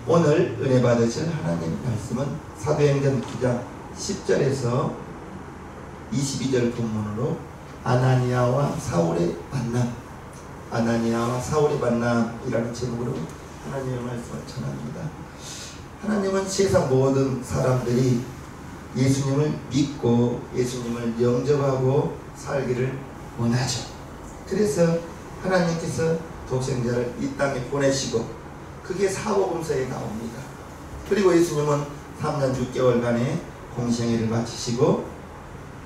오늘 은혜 받으실 하나님 말씀은 사도행전 9장 10절에서 22절 본문으로 아나니아와 사울의 만남, 아나니아와 사울의 만남이라는 제목으로 하나님의 말씀을 전합니다. 하나님은 세상 모든 사람들이 예수님을 믿고 예수님을 영접하고 살기를 원하죠. 그래서 하나님께서 독생자를 이 땅에 보내시고 그게 사복음서에 나옵니다. 그리고 예수님은 3년 6개월간의 공생애를 마치시고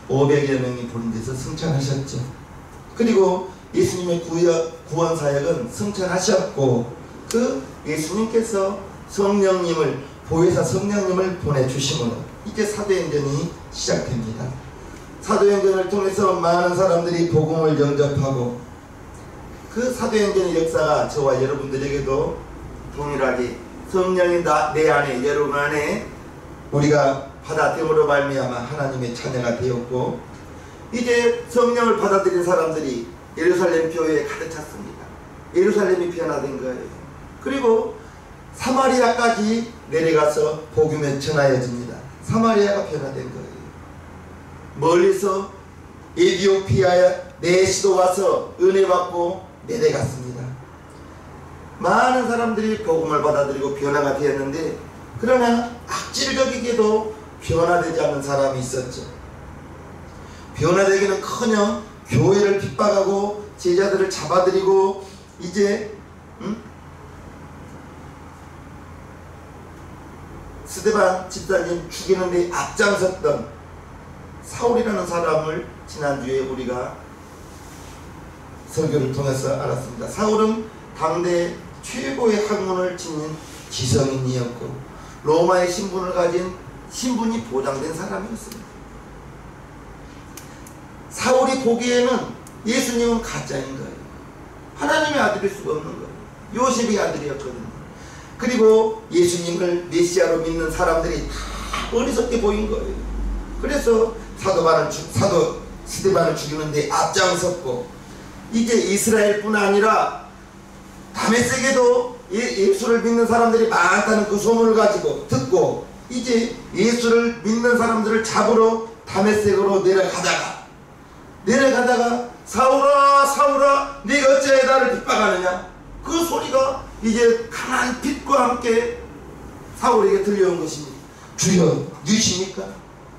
500여 명이 보는 데서 승천하셨죠. 그리고 예수님의 구원 사역은 승천하셨고 그 예수님께서 성령님을 보혜사 성령님을 보내주심으로 이제 사도행전이 시작됩니다. 사도행전을 통해서 많은 사람들이 복음을 영접하고 그 사도행전의 역사가 저와 여러분들에게도 동일하게 성령이 내 안에 여러분 안에 우리가 받아들임으로 말미암아 하나님의 자녀가 되었고 이제 성령을 받아들인 사람들이 예루살렘 교회에 가득 찼습니다. 예루살렘이 변화된 거예요. 그리고 사마리아까지 내려가서 복음을 전하여집니다. 사마리아가 변화된 거예요. 멀리서 에티오피아 내시도 와서 은혜 받고 내려갔습니다. 많은 사람들이 복음을 받아들이고 변화가 되었는데 그러나 악질적이게도 변화되지 않는 사람이 있었죠. 변화되기는커녕 교회를 핍박하고 제자들을 잡아들이고 이제 스데반 집사님 죽이는 데 앞장섰던 사울이라는 사람을 지난주에 우리가 설교를 통해서 알았습니다. 사울은 당대 최고의 학문을 지닌 지성인이었고 로마의 신분을 가진 신분이 보장된 사람이었습니다. 사울이 보기에는 예수님은 가짜인 거예요. 하나님의 아들일 수가 없는 거예요. 요셉의 아들이었거든요. 그리고 예수님을 메시아로 믿는 사람들이 다 어리석게 보인 거예요. 그래서 사도 스데반을 죽이는데 앞장섰고 이제 이스라엘뿐 아니라 다메섹에도 예수를 믿는 사람들이 많다는 그 소문을 가지고 듣고 이제 예수를 믿는 사람들을 잡으러 다메섹으로 내려가다가 사울아 사울아 네가 어찌하여 나를 핍박하느냐 그 소리가 이제 강한 빛과 함께 사울에게 들려온 것입니다. 주여 누구십니까?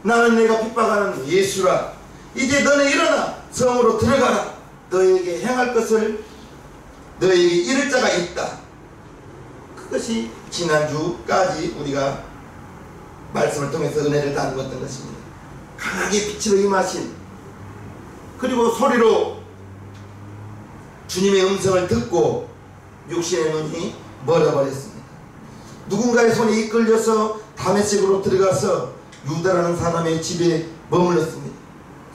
나는 내가 핍박하는 예수라. 이제 너네 일어나 성으로 들어가라. 너에게 행할 것을 너에게 이를 자가 있다. 그것이 지난주까지 우리가 말씀을 통해서 은혜를 나누었던 것입니다. 강하게 빛으로 임하신 그리고 소리로 주님의 음성을 듣고 육신의 눈이 멀어버렸습니다. 누군가의 손에 이끌려서 다메섹으로 들어가서 유다라는 사람의 집에 머물렀습니다.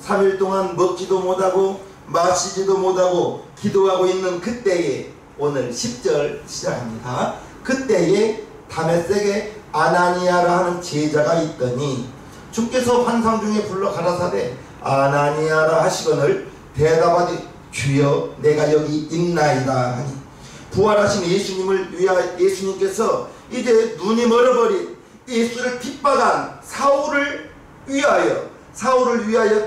3일 동안 먹지도 못하고 마시지도 못하고 기도하고 있는 그때에 오늘 10절 시작합니다. 그때에 다메섹에 아나니아라 하는 제자가 있더니 주께서 환상 중에 불러 가라사대 아나니아라 하시거늘 대답하되 주여 내가 여기 있나이다 하니 부활하신 예수님을 위하여 예수님께서 이제 눈이 멀어버린 예수를 핍박한 사울을 위하여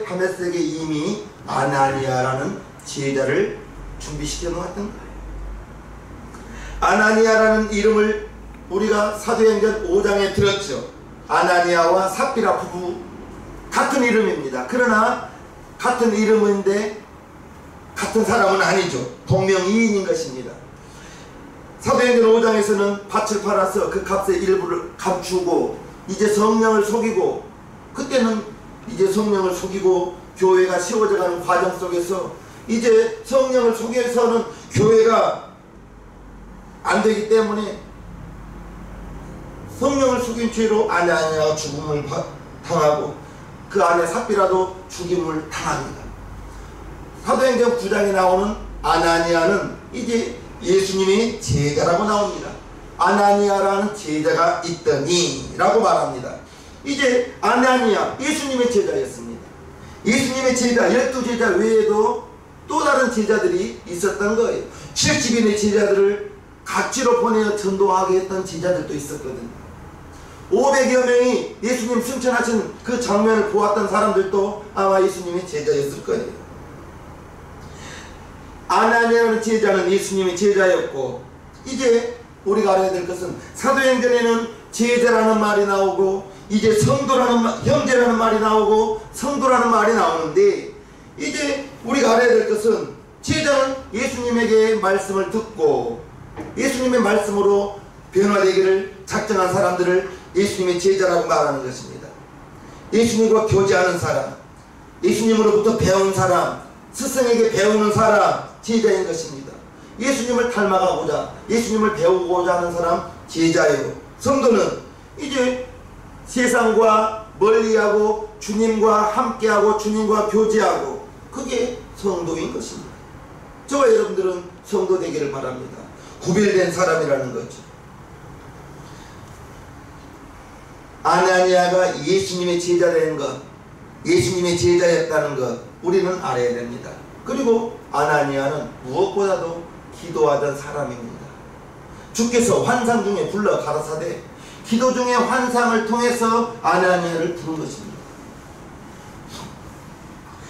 다메섹에 이미 아나니아라는 제자를 준비시켜 놓았던 거예요. 아나니아라는 이름을 우리가 사도행전 5장에 들었죠. 아나니아와 삽비라 부부 같은 이름입니다. 그러나 같은 이름인데 같은 사람은 아니죠. 동명이인인 것입니다. 사도행전 5장에서는 밭을 팔아서 그 값의 일부를 감추고 이제 성령을 속이고 그때는 이제 성령을 속이고 교회가 세워져가는 과정 속에서 이제 성령을 속여서는 교회가 안 되기 때문에 성령을 속인 죄로 아나니아가 죽음을 당하고 그 안에 삽비라도 죽임을 당합니다. 사도행전 9장에 나오는 아나니아는 이제 예수님의 제자라고 나옵니다. 아나니아라는 제자가 있더니 라고 말합니다. 이제 아나니아 예수님의 제자였습니다. 예수님의 제자 12제자 외에도 또 다른 제자들이 있었던 거예요. 70인의 제자들을 각지로 보내어 전도하게 했던 제자들도 있었거든요. 500여 명이 예수님 승천하신 그 장면을 보았던 사람들도 아마 예수님의 제자였을 거예요. 아나니아라는 제자는 예수님의 제자였고, 이제 우리가 알아야 될 것은 사도행전에는 제자라는 말이 나오고, 이제 형제라는 말이 나오고, 성도라는 말이 나오는데, 이제 우리가 알아야 될 것은 제자는 예수님에게 말씀을 듣고 예수님의 말씀으로 변화되기를 작정한 사람들을 예수님의 제자라고 말하는 것입니다. 예수님과 교제하는 사람, 예수님으로부터 배운 사람, 스승에게 배우는 사람, 제자인 것입니다. 예수님을 닮아가고자, 예수님을 배우고자 하는 사람, 제자예요. 성도는 이제 세상과 멀리하고 주님과 함께하고 주님과 교제하고, 그게 성도인 것입니다. 저와 여러분들은 성도 되기를 바랍니다. 구별된 사람이라는 거죠. 아나니아가 예수님의 제자라는 것, 예수님의 제자였다는 것, 우리는 알아야 됩니다. 그리고 아나니아는 무엇보다도 기도하던 사람입니다. 주께서 환상 중에 불러 가라사대, 기도 중에 환상을 통해서 아나니아를 부른 것입니다.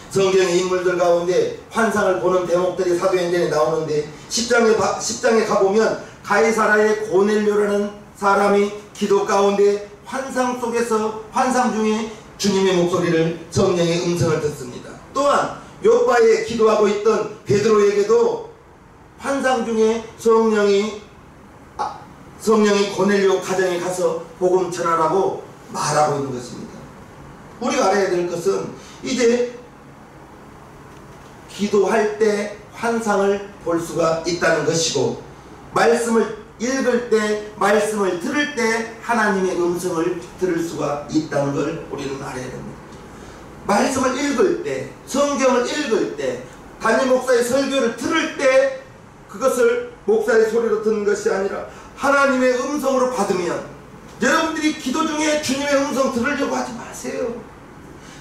성경의 인물들 가운데 환상을 보는 대목들이 사도행전에 나오는데, 10장에 가보면 가이사라의 고넬료라는 사람이 기도 가운데 환상 속에서, 환상 중에 주님의 목소리를, 성령의 음성을 듣습니다. 또한 요바에 기도하고 있던 베드로에게도 환상 중에 성령이 고넬료 가정에 가서 복음 전하라고 말하고 있는 것입니다. 우리가 알아야 될 것은 이제 기도할 때 환상을 볼 수가 있다는 것이고, 말씀을 읽을 때, 말씀을 들을 때 하나님의 음성을 들을 수가 있다는 걸 우리는 알아야 됩니다. 말씀을 읽을 때, 성경을 읽을 때, 담임 목사의 설교를 들을 때 그것을 목사의 소리로 듣는 것이 아니라 하나님의 음성으로 받으면, 여러분들이 기도 중에 주님의 음성 들으려고 하지 마세요.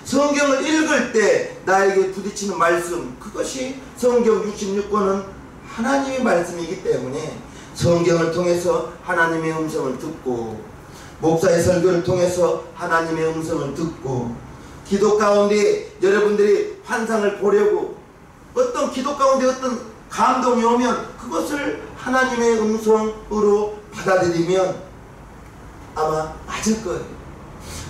성경을 읽을 때 나에게 부딪히는 말씀, 그것이 성경 66권은 하나님의 말씀이기 때문에 성경을 통해서 하나님의 음성을 듣고, 목사의 설교를 통해서 하나님의 음성을 듣고, 기도 가운데 여러분들이 환상을 보려고 어떤 기도 가운데 어떤 감동이 오면 그것을 하나님의 음성으로 받아들이면 아마 맞을 거예요.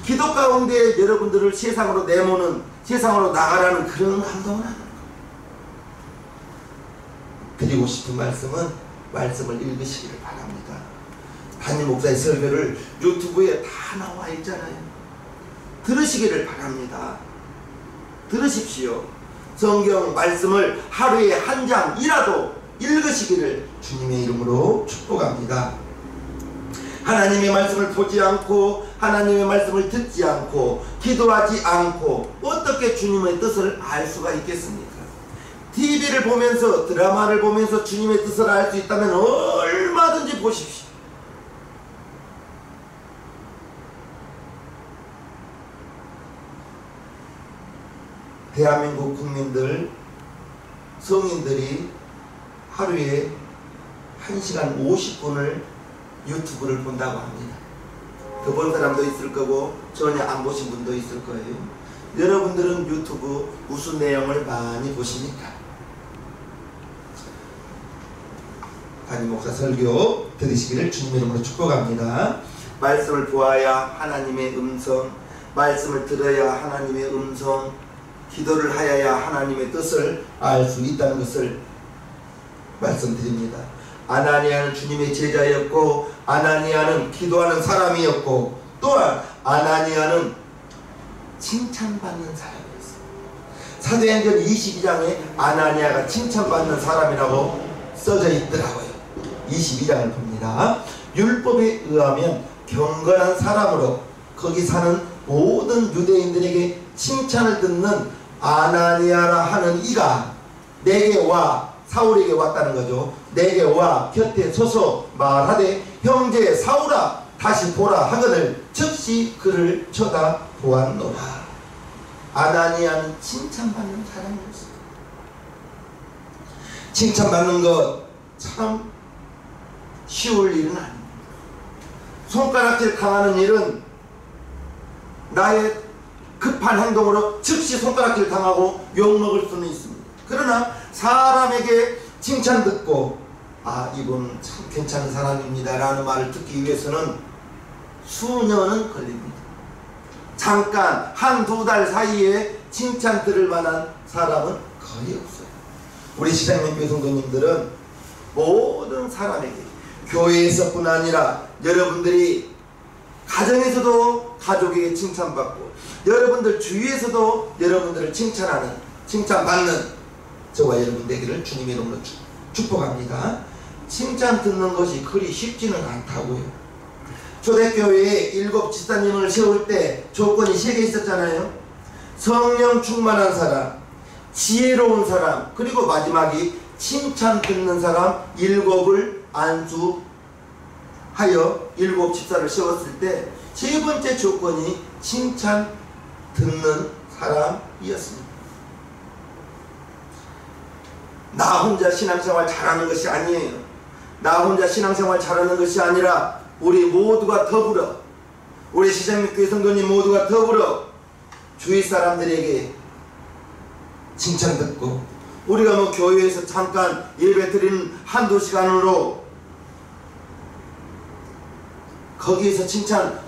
기도 가운데 여러분들을 세상으로 내모는, 세상으로 나가라는 그런 감동은 아닐 거예요. 드리고 싶은 말씀은 말씀을 읽으시기를 바랍니다. 담임 목사의 설교를 유튜브에 다 나와 있잖아요. 들으시기를 바랍니다. 들으십시오. 성경 말씀을 하루에 한 장이라도 읽으시기를 주님의 이름으로 축복합니다. 하나님의 말씀을 보지 않고, 하나님의 말씀을 듣지 않고, 기도하지 않고 어떻게 주님의 뜻을 알 수가 있겠습니까? TV를 보면서, 드라마를 보면서 주님의 뜻을 알 수 있다면 얼마든지 보십시오. 대한민국 국민들, 성인들이 하루에 1시간 50분을 유튜브를 본다고 합니다. 더 본 사람도 있을 거고 전혀 안 보신 분도 있을 거예요. 여러분들은 유튜브 무슨 내용을 많이 보십니까? 담임 목사 설교 들으시기를 주님의 이름으로 축복합니다. 말씀을 보아야 하나님의 음성, 말씀을 들어야 하나님의 음성, 기도를 하여야 하나님의 뜻을 알 수 있다는 것을 말씀드립니다. 아나니아는 주님의 제자였고, 아나니아는 기도하는 사람이었고, 또한 아나니아는 칭찬받는 사람이었어요. 사도행전 22장에 아나니아가 칭찬받는 사람이라고 써져 있더라고요. 22장을 봅니다. 율법에 의하면 경건한 사람으로 거기 사는 모든 유대인들에게 칭찬을 듣는 아나니아라 하는 이가 내게 와, 사울에게 왔다는 거죠. 내게 와 곁에 서서 말하되 형제 사울아 다시 보라 하거늘 즉시 그를 쳐다보았노라. 아나니아는 칭찬받는 사람이었어요. 칭찬받는 것 참 쉬울 일은 아닙니다. 손가락질 당하는 일은 나의 급한 행동으로 즉시 손가락질 당하고 욕먹을 수는 있습니다. 그러나 사람에게 칭찬 듣고 이분 참 괜찮은 사람입니다 라는 말을 듣기 위해서는 수년은 걸립니다. 잠깐 한두 달 사이에 칭찬 들을 만한 사람은 거의 없어요. 우리 시장님교 성도님들은 모든 사람에게, 교회에서뿐 아니라 여러분들이 가정에서도 가족에게 칭찬받고 여러분들 주위에서도 여러분들을 칭찬하는, 칭찬받는 저와 여러분 되기를 주님의 이름으로 축복합니다. 칭찬 듣는 것이 그리 쉽지는 않다고요. 초대교회에 7 집사님을 세울 때 조건이 3개 있었잖아요. 성령 충만한 사람, 지혜로운 사람, 그리고 마지막이 칭찬 듣는 사람 7을 안수하여 7 집사를 세웠을 때 3번째 조건이 칭찬 듣는 사람이었습니다. 나 혼자 신앙생활 잘하는 것이 아니에요. 나 혼자 신앙생활 잘하는 것이 아니라 우리 모두가 더불어, 우리 시장교회 성도님 모두가 더불어 주위 사람들에게 칭찬 듣고, 우리가 뭐 교회에서 잠깐 예배 드리는 한두 시간으로 거기에서 칭찬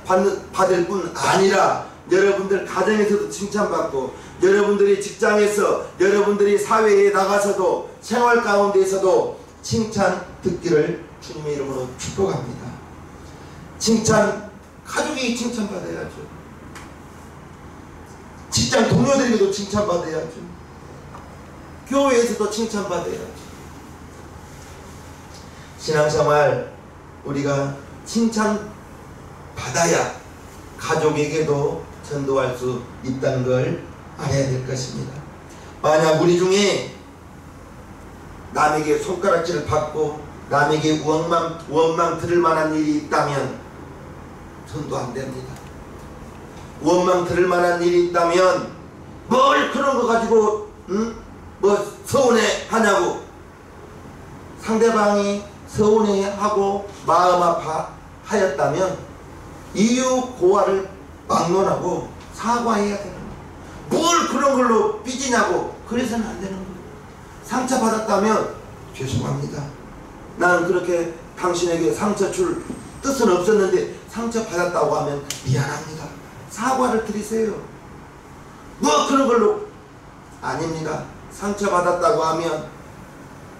받을 뿐 아니라 여러분들 가정에서도 칭찬받고, 여러분들이 직장에서, 여러분들이 사회에 나가서도, 생활 가운데에서도 칭찬 듣기를 주님의 이름으로 축복합니다. 칭찬, 가족이 칭찬받아야죠. 직장 동료들에게도 칭찬받아야죠. 교회에서도 칭찬받아야죠. 신앙생활 우리가 칭찬받아야 가족에게도 전도할 수 있다는 걸 알아야 될 것입니다. 만약 우리 중에 남에게 손가락질을 받고 남에게 원망 들을 만한 일이 있다면 전도 안 됩니다. 원망 들을 만한 일이 있다면 뭘 그런 거 가지고 뭐 서운해 하냐고, 상대방이 서운해하고 마음 아파하였다면 이유 고하를 막론하고 사과해야 되는 거예요. 뭘 그런 걸로 삐지냐고, 그래서는 안 되는 거예요. 상처받았다면 죄송합니다. 나는 그렇게 당신에게 상처 줄 뜻은 없었는데 상처받았다고 하면 미안합니다. 사과를 드리세요. 뭐 그런 걸로 아닙니다. 상처받았다고 하면,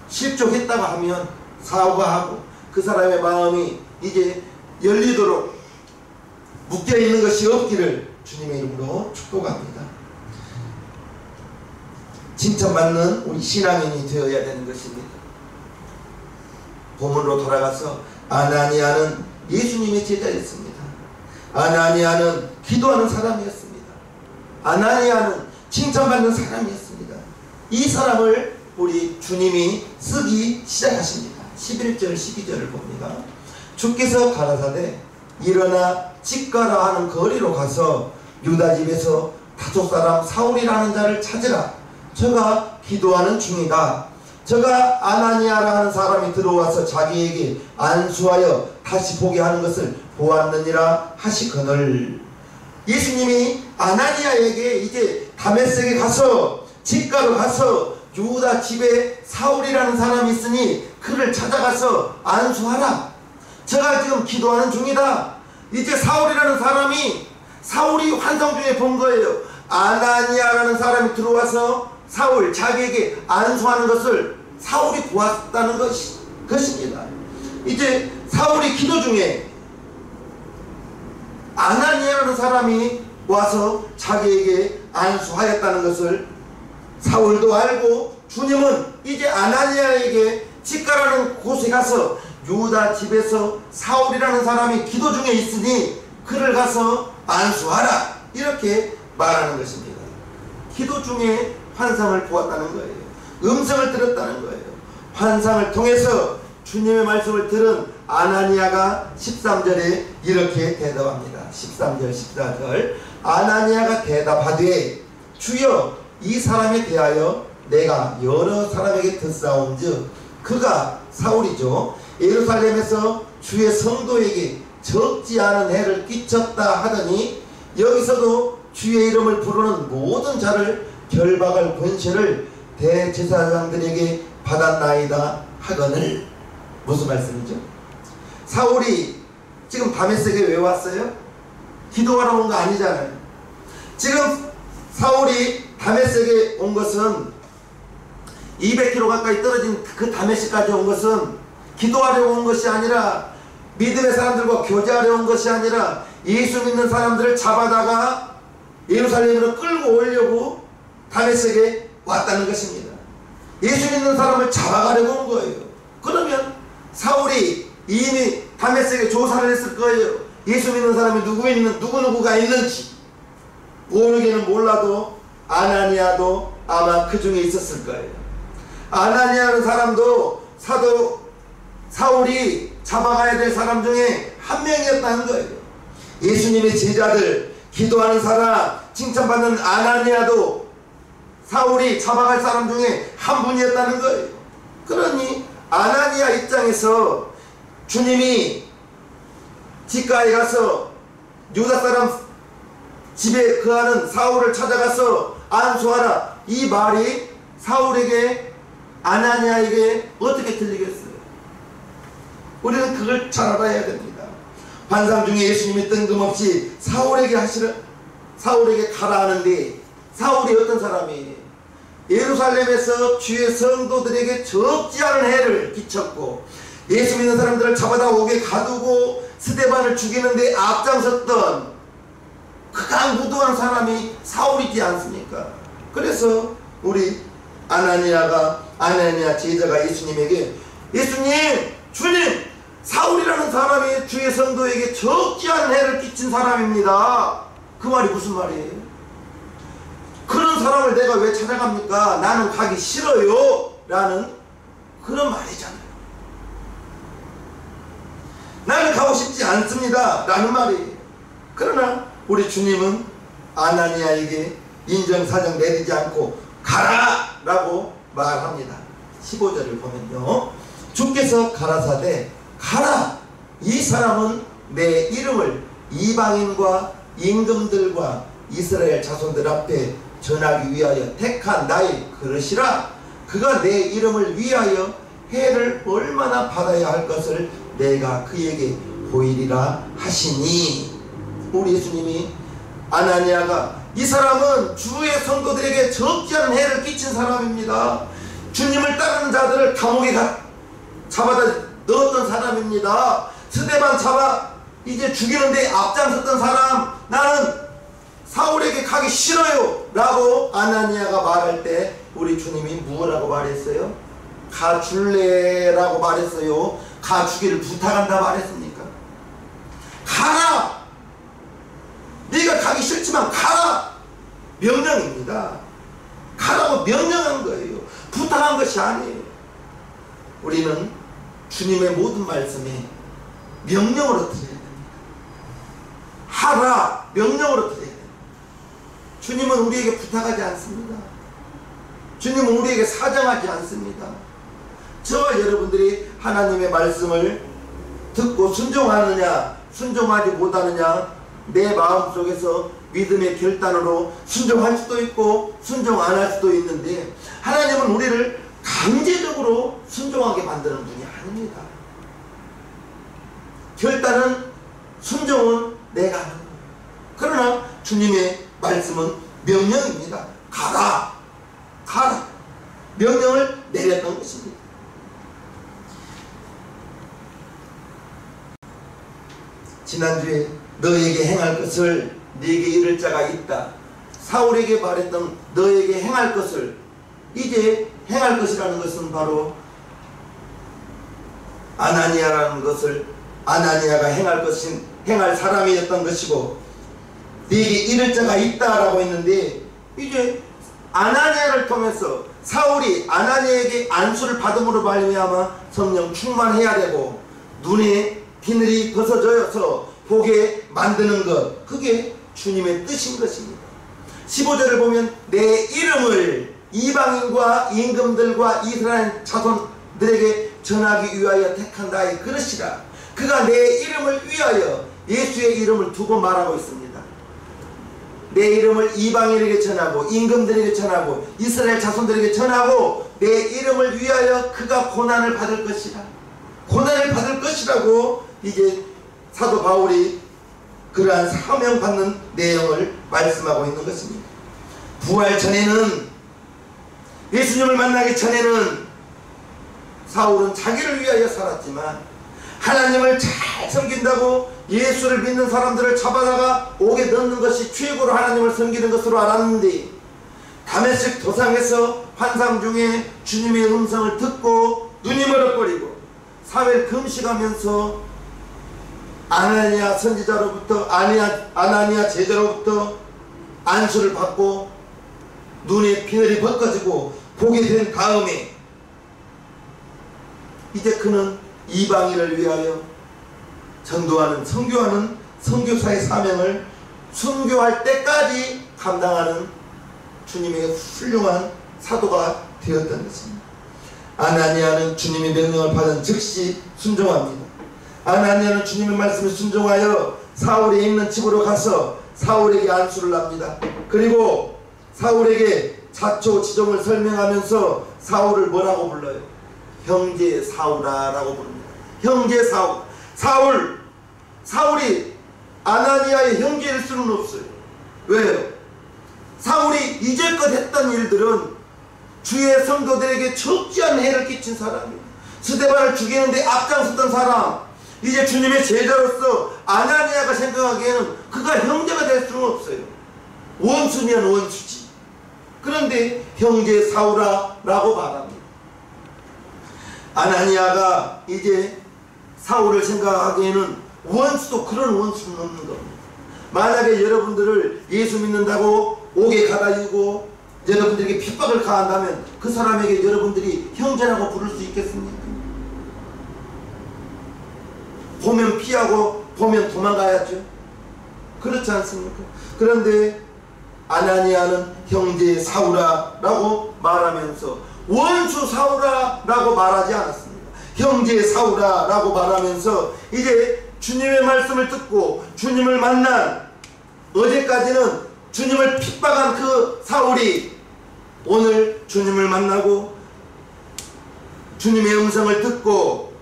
실족했다고 하면 사과하고 그 사람의 마음이 이제 열리도록 묶여있는 것이 없기를 주님의 이름으로 축복합니다. 칭찬받는 우리 신앙인이 되어야 되는 것입니다. 본문으로 돌아가서 아나니아는 예수님의 제자였습니다. 아나니아는 기도하는 사람이었습니다. 아나니아는 칭찬받는 사람이었습니다. 이 사람을 우리 주님이 쓰기 시작하십니다. 11절 12절을 봅니다. 주께서 가라사대 일어나 집가라 하는 거리로 가서 유다 집에서 다섯 사람 사울이라는 자를 찾으라. 저가 기도하는 중이다. 저가 아나니아라 하는 사람이 들어와서 자기에게 안수하여 다시 보게 하는 것을 보았느니라 하시거늘. 예수님이 아나니아에게 이제 다메섹에 가서, 집가로 가서 유다 집에 사울이라는 사람이 있으니 그를 찾아가서 안수하라. 저가 지금 기도하는 중이다. 이제 사울이라는 사람이, 사울이 환상 중에 본 거예요. 아나니아라는 사람이 들어와서 사울, 자기에게 안수하는 것을 사울이 보았다는 것입니다. 이제 사울이 기도 중에 아나니아라는 사람이 와서 자기에게 안수하였다는 것을 사울도 알고, 주님은 이제 아나니아에게 집가라는 곳에 가서 유다 집에서 사울이라는 사람이 기도 중에 있으니 그를 가서 안수하라, 이렇게 말하는 것입니다. 기도 중에 환상을 보았다는 거예요. 음성을 들었다는 거예요. 환상을 통해서 주님의 말씀을 들은 아나니아가 13절에 이렇게 대답합니다. 13절 14절 아나니아가 대답하되 주여 이 사람에 대하여 내가 여러 사람에게 듣사온즉 그가 사울이죠. 예루살렘에서 주의 성도에게 적지 않은 해를 끼쳤다 하더니 여기서도 주의 이름을 부르는 모든 자를 결박할 권세를 대제사장들에게 받았나이다 하거늘. 무슨 말씀이죠? 사울이 지금 다메섹에 왜 왔어요? 기도하러 온 거 아니잖아요. 지금 사울이 다메섹에 온 것은 200km 가까이 떨어진 그 다메섹까지 온 것은 기도하려고 온 것이 아니라 믿음의 사람들과 교제하려 온 것이 아니라 예수 믿는 사람들을 잡아다가 예루살렘으로 끌고 오려고 다메섹에 왔다는 것입니다. 예수 믿는 사람을 잡아가려고 온 거예요. 그러면 사울이 이미 다메섹에 조사를 했을 거예요. 예수 믿는 사람이 누구누구가 있는지. 모르기는 몰라도 아나니아도 아마 그 중에 있었을 거예요. 아나니아라는 사람도 사울이 잡아가야 될 사람 중에 한 명이었다는 거예요. 예수님의 제자들, 기도하는 사람, 칭찬받는 아나니아도 사울이 잡아갈 사람 중에 한 분이었다는 거예요. 그러니 아나니아 입장에서 주님이 집가에 가서 유다 사람 집에 거하는 사울을 찾아가서 안수하라, 이 말이 사울에게, 아나니아에게 어떻게 들리겠어요? 우리는 그걸 잘 알아야 됩니다. 환상 중에 예수님이 뜬금없이 사울에게 가라 하는데, 사울이 어떤 사람이에요? 예루살렘에서 주의 성도들에게 적지 않은 해를 끼쳤고 예수 믿는 사람들을 잡아다 옥에 가두고 스데반을 죽이는데 앞장섰던 가장 무도한 사람이 사울이지 않습니까? 그래서 우리 아나니아 제자가 예수님에게, 예수님, 주님, 사울이라는 사람이 주의 성도에게 적지 않은 해를 끼친 사람입니다. 그 말이 무슨 말이에요? 그런 사람을 내가 왜 찾아갑니까? 나는 가기 싫어요 라는 그런 말이잖아요. 나는 가고 싶지 않습니다 라는 말이에요. 그러나 우리 주님은 아나니아에게 인정사정 내리지 않고 가라 라고 말합니다. 15절을 보면요, 주께서 가라사대 가라, 이 사람은 내 이름을 이방인과 임금들과 이스라엘 자손들 앞에 전하기 위하여 택한 나의 그릇이라. 그가 내 이름을 위하여 해를 얼마나 받아야 할 것을 내가 그에게 보이리라 하시니. 우리 예수님이 아나니아가, 이 사람은 주의 성도들에게 적지 않은 해를 끼친 사람입니다. 주님을 따르는 자들을 감옥에 잡아다 넣었던 사람입니다. 스데반 잡아 이제 죽이는데 앞장섰던 사람, 나는 사울에게 가기 싫어요 라고 아나니아가 말할 때 우리 주님이 뭐라고 말했어요? 가줄래 라고 말했어요? 가주기를 부탁한다 말했습니까? 가라! 네가 가기 싫지만 가라! 명령입니다. 가라고 명령한 거예요. 부탁한 것이 아니에요. 우리는 주님의 모든 말씀에 명령으로 드려야 됩니다. 하라! 명령으로 드려야 됩니다. 주님은 우리에게 부탁하지 않습니다. 주님은 우리에게 사정하지 않습니다. 저와 여러분들이 하나님의 말씀을 듣고 순종하느냐 순종하지 못하느냐, 내 마음속에서 믿음의 결단으로 순종할 수도 있고 순종 안 할 수도 있는데, 하나님은 우리를 강제적으로 순종하게 만드는 분이 아닙니다. 결단은, 순종은 내가 하는 거예요. 그러나 주님의 말씀은 명령입니다. 가라! 가라! 명령을 내렸던 것입니다. 지난주에 너에게 행할 것을 네게 이를 자가 있다, 사울에게 말했던 너에게 행할 것을, 이제 행할 것이라는 것은 바로 아나니아라는 것을, 아나니아가 행할 사람이었던 것이고, 네게 이를 자가 있다라고 했는데, 이제 아나니아를 통해서 사울이 아나니아에게 안수를 받음으로 말미암아 성령 충만해야 되고 눈에 비늘이 벗어져서 보게 만드는 것, 그게 주님의 뜻인 것입니다. 15절을 보면 내 이름을 이방인과 임금들과 이스라엘 자손들에게 전하기 위하여 택한 나의 그릇이라. 그가 내 이름을 위하여 예수의 이름을 두고 말하고 있습니다. 내 이름을 이방인에게 전하고 임금들에게 전하고 이스라엘 자손들에게 전하고 내 이름을 위하여 그가 고난을 받을 것이라. 고난을 받을 것이라고 이제 사도 바울이 그러한 사명받는 내용을 말씀하고 있는 것입니다. 부활 전에는, 예수님을 만나기 전에는 사울은 자기를 위하여 살았지만 하나님을 잘 섬긴다고 예수를 믿는 사람들을 잡아다가 옥에 넣는 것이 최고로 하나님을 섬기는 것으로 알았는데, 다메섹 도상에서 환상 중에 주님의 음성을 듣고 눈이 멀어버리고 사회를 금식하면서 아나니아 선지자로부터, 아나니아 제자로부터 안수를 받고 눈에 비늘이 벗겨지고 보게 된 다음에 이제 그는 이방인을 위하여 전도하는, 선교하는 선교사의 사명을 순교할 때까지 감당하는 주님의 훌륭한 사도가 되었던 것입니다. 아나니아는 주님의 명령을 받은 즉시 순종합니다. 아나니아는 주님의 말씀에 순종하여 사울이 있는 집으로 가서 사울에게 안수를 합니다. 그리고 사울에게 자초지종을 설명하면서 사울을 뭐라고 불러요? 형제 사울아라고 부릅니다. 형제 사울. 사울이 아나니아의 형제일 수는 없어요. 왜요? 사울이 이제껏 했던 일들은 주의 성도들에게 적지 않은 해를 끼친 사람이에요. 스데반을 죽이는데 앞장섰던 사람. 이제 주님의 제자로서 아나니아가 생각하기에는 그가 형제가 될 수는 없어요. 원수면 원수지. 그런데 형제 사울아 라고 말합니다. 아나니아가 이제 사울을 생각하기에는 원수도 그런 원수는 없는 겁니다. 만약에 여러분들을 예수 믿는다고 옥에 가다주고 여러분들에게 핍박을 가한다면 그 사람에게 여러분들이 형제라고 부를 수 있겠습니까? 보면 피하고 보면 도망가야죠. 그렇지 않습니까? 그런데 아나니아는 형제 사울아 라고 말하면서 원수 사울아 라고 말하지 않았습니다. 형제 사울아 라고 말하면서 이제 주님의 말씀을 듣고 주님을 만난, 어제까지는 주님을 핍박한 그 사울이 오늘 주님을 만나고 주님의 음성을 듣고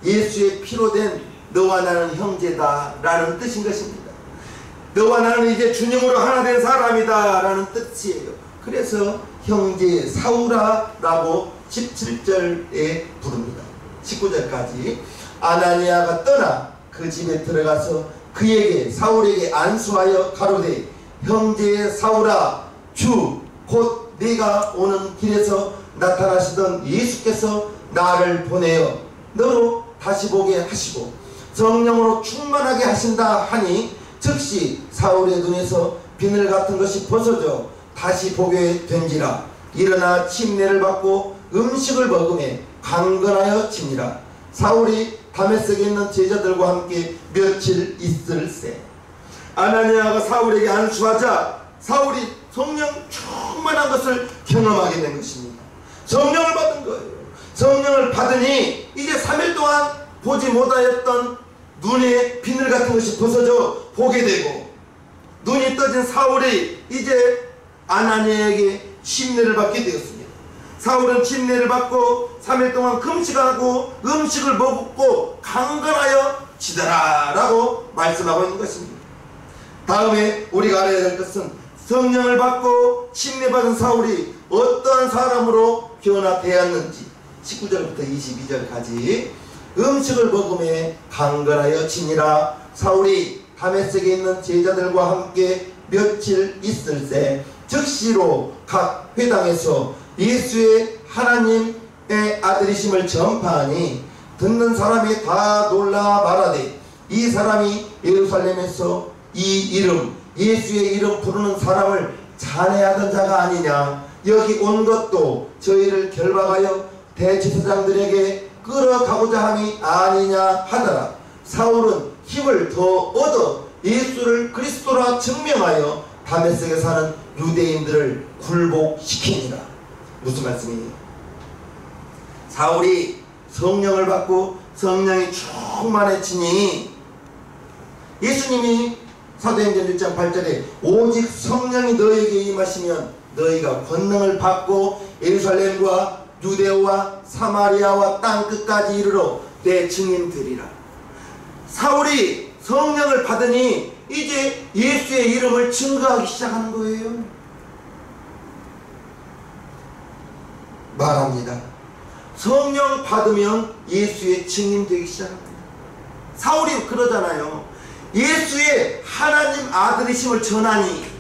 예수의 피로 된 너와 나는 형제다 라는 뜻인 것입니다. 너와 나는 이제 주님으로 하나 된 사람이다 라는 뜻이에요. 그래서 형제 사울아 라고 17절에 부릅니다. 19절까지. 아나니아가 떠나 그 집에 들어가서 그에게 사울에게 안수하여 가로되 형제 사울아, 주 곧 네가 오는 길에서 나타나시던 예수께서 나를 보내어 너로 다시 보게 하시고 성령으로 충만하게 하신다 하니 즉시 사울의 눈에서 비늘 같은 것이 벗어져 다시 보게 된지라. 일어나 침례를 받고 음식을 먹으며 강건하여 지니라. 사울이 다메섹에 있는 제자들과 함께 며칠 있을세. 아나니아가 사울에게 안수하자 사울이 성령 충만한 것을 경험하게 된 것입니다. 성령을 받은 거예요. 성령을 받으니 이제 3일 동안 보지 못하였던 눈에 비늘 같은 것이 벗어져 보게 되고, 눈이 떠진 사울이 이제 아나니아에게 침례를 받게 되었습니다. 사울은 침례를 받고 3일 동안 금식하고 음식을 먹고 강건하여 지더라 라고 말씀하고 있는 것입니다. 다음에 우리가 알아야 될 것은 성령을 받고 침례받은 사울이 어떠한 사람으로 변화되었는지 19절부터 22절까지. 음식을 먹음에 강건하여 지니라. 사울이 다메섹에 있는 제자들과 함께 며칠 있을새 즉시로 각 회당에서 예수의 하나님의 아들이심을 전파하니 듣는 사람이 다 놀라 말하되 이 사람이 예루살렘에서 이 이름 예수의 이름 부르는 사람을 잔해하던 자가 아니냐. 여기 온 것도 저희를 결박하여 대제사장들에게 끌어가고자 함이 아니냐 하더라. 사울은 힘을 더 얻어 예수를 그리스도라 증명하여 다메섹에 사는 유대인들을 굴복시키니라. 무슨 말씀이에요? 사울이 성령을 받고 성령이 충만해지니 예수님이 사도행전 1장 8절에 오직 성령이 너에게 임하시면 너희가 권능을 받고 예루살렘과 유대와 사마리아와 땅끝까지 이르러 내 증인 되리라. 사울이 성령을 받으니 이제 예수의 이름을 증거하기 시작하는 거예요. 말합니다. 성령 받으면 예수의 증인 되기 시작합니다. 사울이 그러잖아요. 예수의 하나님 아들이심을 전하니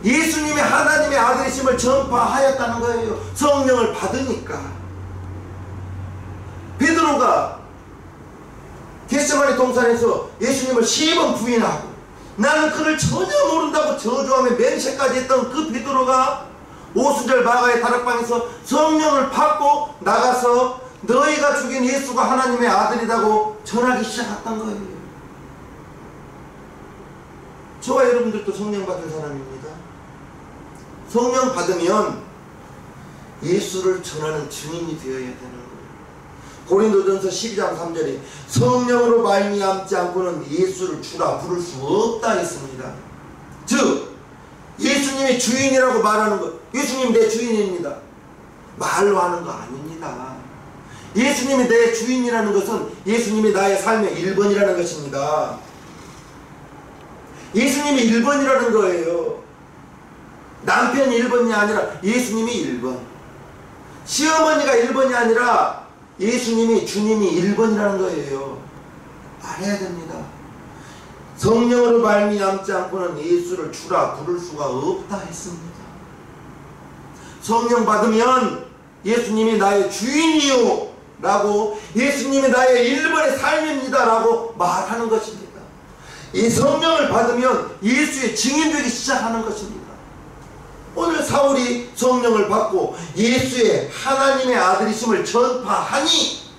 예수님의 하나님의 아들이심을 전파하였다는 거예요. 성령을 받으니까. 베드로가 겟세마네 동산에서 예수님을 10번 부인하고 나는 그를 전혀 모른다고 저주하며 맹세까지 했던 그 베드로가 오순절 마가의 다락방에서 성령을 받고 나가서 너희가 죽인 예수가 하나님의 아들이라고 전하기 시작했던 거예요. 저와 여러분들도 성령 받은 사람입니다. 성령 받으면 예수를 전하는 증인이 되어야 되는 거예요. 고린도전서 12장 3절에 성령으로 말미암지 않고는 예수를 주라 부를 수 없다 했습니다. 즉 예수님이 주인이라고 말하는 것, 예수님 내 주인입니다. 말로 하는 거 아닙니다. 예수님이 내 주인이라는 것은 예수님이 나의 삶의 1번이라는 것입니다. 예수님이 1번이라는 거예요. 남편이 1번이 아니라 예수님이 1번. 시어머니가 1번이 아니라 예수님이 주님이 1번이라는 거예요. 알아야 됩니다. 성령으로 말미암지 않고는 예수를 주라 부를 수가 없다 했습니다. 성령 받으면 예수님이 나의 주인이요 라고, 예수님이 나의 1번의 삶입니다 라고 말하는 것입니다. 이 성령을 받으면 예수의 증인되기 시작하는 것입니다. 오늘 사울이 성령을 받고 예수의 하나님의 아들이심을 전파하니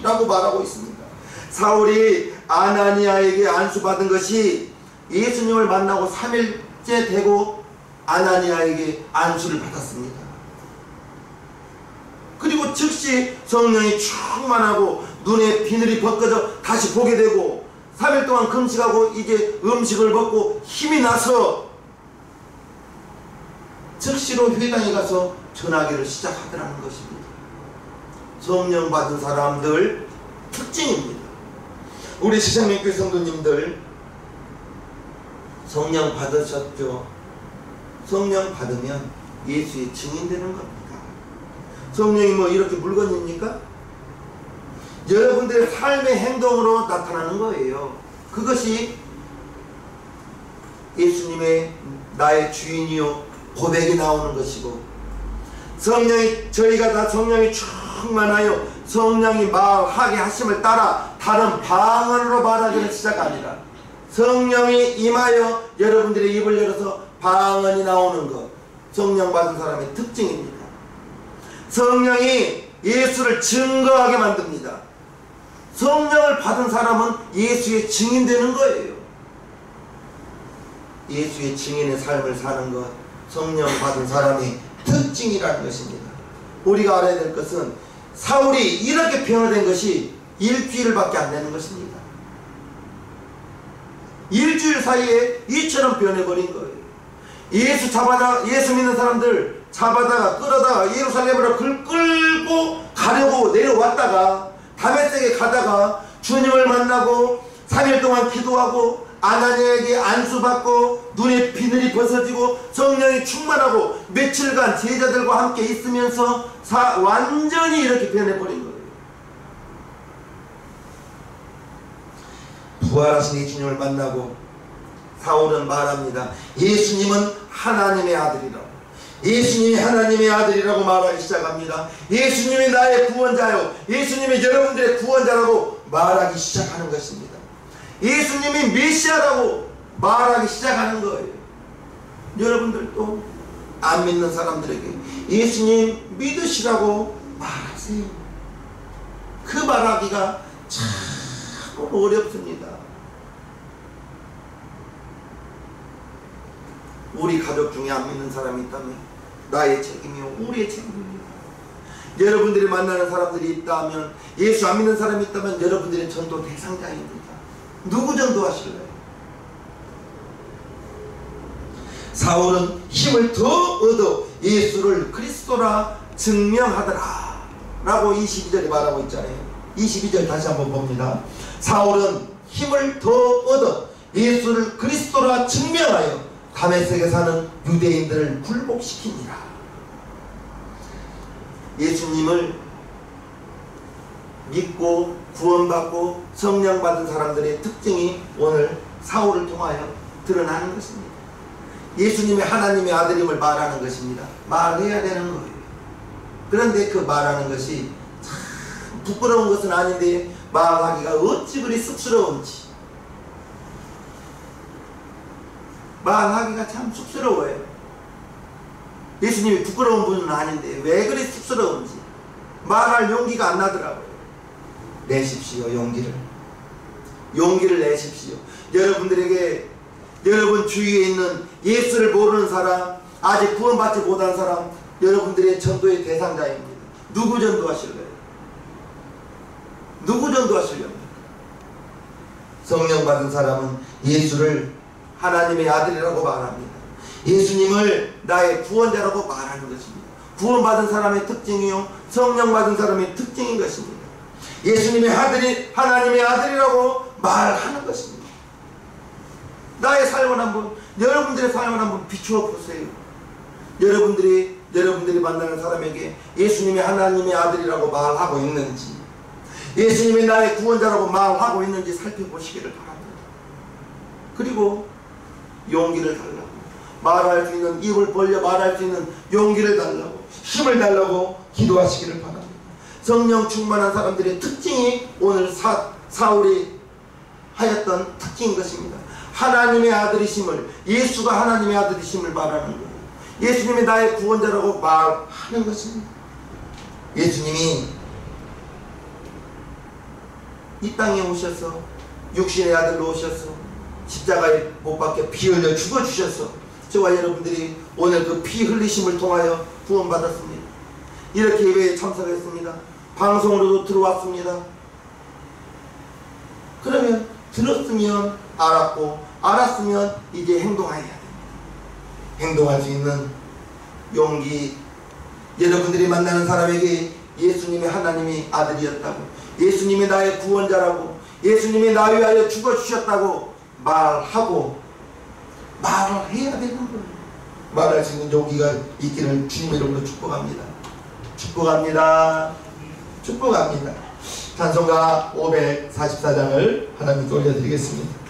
라고 말하고 있습니다. 사울이 아나니아에게 안수받은 것이 예수님을 만나고 3일째 되고 아나니아에게 안수를 받았습니다. 그리고 즉시 성령이 충만하고 눈에 비늘이 벗겨져 다시 보게 되고 3일 동안 금식하고 이제 음식을 먹고 힘이 나서 즉시로 회당에 가서 전하기를 시작하더라는 것입니다. 성령 받은 사람들 특징입니다. 우리 시장님교회 성도님들 성령 받으셨죠? 성령 받으면 예수의 증인되는 겁니다. 성령이 뭐 이렇게 물건입니까? 여러분들의 삶의 행동으로 나타나는 거예요. 그것이 예수님의 나의 주인이요 고백이 나오는 것이고, 성령이, 저희가 다 성령이 충만하여 성령이 말하게 하심을 따라 다른 방언으로 말하기는 시작합니다. 성령이 임하여 여러분들의 입을 열어서 방언이 나오는 것, 성령 받은 사람의 특징입니다. 성령이 예수를 증거하게 만듭니다. 성령을 받은 사람은 예수의 증인되는 거예요. 예수의 증인의 삶을 사는 것, 성령 받은 사람의 특징이라는 것입니다. 우리가 알아야 될 것은 사울이 이렇게 변화된 것이 일주일밖에 안 되는 것입니다. 일주일 사이에 이처럼 변해버린 거예요. 예수 믿는 사람들 잡아다가 끌어다가 예루살렘으로 끌고 가려고 내려왔다가 다메섹에 가다가 주님을 만나고 3일 동안 기도하고 아나니아에게 안수받고 눈에 비늘이 벗어지고 성령이 충만하고 며칠간 제자들과 함께 있으면서 완전히 이렇게 변해버린 거예요. 부활하신 이 주님을 만나고 사울은 말합니다. 예수님은 하나님의 아들이라고. 예수님이 하나님의 아들이라고 말하기 시작합니다. 예수님이 나의 구원자요, 예수님이 여러분들의 구원자라고 말하기 시작하는 것입니다. 예수님이 메시아라고 말하기 시작하는 거예요. 여러분들도 안 믿는 사람들에게 예수님 믿으시라고 말하세요. 그 말하기가 참 어렵습니다. 우리 가족 중에 안 믿는 사람이 있다면 나의 책임이요 우리의 책임입니다. 여러분들이 만나는 사람들이 있다면, 예수 안 믿는 사람이 있다면 여러분들의 전도 대상자입니다. 누구 전도하실래요? 사울은 힘을 더 얻어 예수를 그리스도라 증명하더라 라고 22절에 말하고 있잖아요. 22절 다시 한번 봅니다. 사울은 힘을 더 얻어 예수를 그리스도라 증명하여 다메섹에 사는 유대인들을 굴복시키니라. 예수님을 믿고 구원받고 성령 받은 사람들의 특징이 오늘 사울을 통하여 드러나는 것입니다. 예수님이 하나님의 아들임을 말하는 것입니다. 말해야 되는 거예요. 그런데 그 말하는 것이 참 부끄러운 것은 아닌데 말하기가 어찌 그리 쑥스러운지, 말하기가 참 쑥스러워요. 예수님이 부끄러운 분은 아닌데 왜 그리 쑥스러운지 말할 용기가 안 나더라고요. 내십시오. 용기를 내십시오. 여러분들에게, 여러분 주위에 있는 예수를 모르는 사람, 아직 구원받지 못한 사람, 여러분들의 전도의 대상자입니다. 누구 전도하실래요? 누구 전도하시려면? 성령 받은 사람은 예수를 하나님의 아들이라고 말합니다. 예수님을 나의 구원자라고 말하는 것입니다. 구원받은 사람의 특징이요, 성령 받은 사람의 특징인 것입니다. 예수님의 아들이 하나님의 아들이라고 말하는 것입니다. 나의 삶을 한번, 여러분들의 삶을 한번 비추어 보세요. 여러분들이 만나는 사람에게 예수님이 하나님의 아들이라고 말하고 있는지, 예수님이 나의 구원자라고 말하고 있는지 살펴보시기를 바랍니다. 그리고 용기를 달라고, 말할 수 있는, 입을 벌려 말할 수 있는 용기를 달라고, 힘을 달라고 기도하시기를 바랍니다. 성령 충만한 사람들의 특징이 오늘 사울이 하였던 특징인 것입니다. 하나님의 아들이심을, 예수가 하나님의 아들이심을 말하는 거예요. 예수님이 나의 구원자라고 말하는 것입니다. 예수님이 이 땅에 오셔서 육신의 아들로 오셔서 십자가에 못 박혀 피 흘려 죽어주셔서 저와 여러분들이 오늘 그 피 흘리심을 통하여 구원받았습니다. 이렇게 예배에 참석했습니다. 방송으로도 들어왔습니다. 그러면 들었으면 알았고, 알았으면 이제 행동해야 됩니다. 행동할 수 있는 용기, 여러분들이 만나는 사람에게 예수님이 하나님의 아들이었다고, 예수님이 나의 구원자라고, 예수님이 나 위하여 죽어주셨다고 말하고, 말을 해야 되는 거예요. 말할 수 있는 용기가 있기를 주님의 이름으로 축복합니다. 축복합니다. 축복합니다. 찬송가 544장을 하나님께 올려드리겠습니다.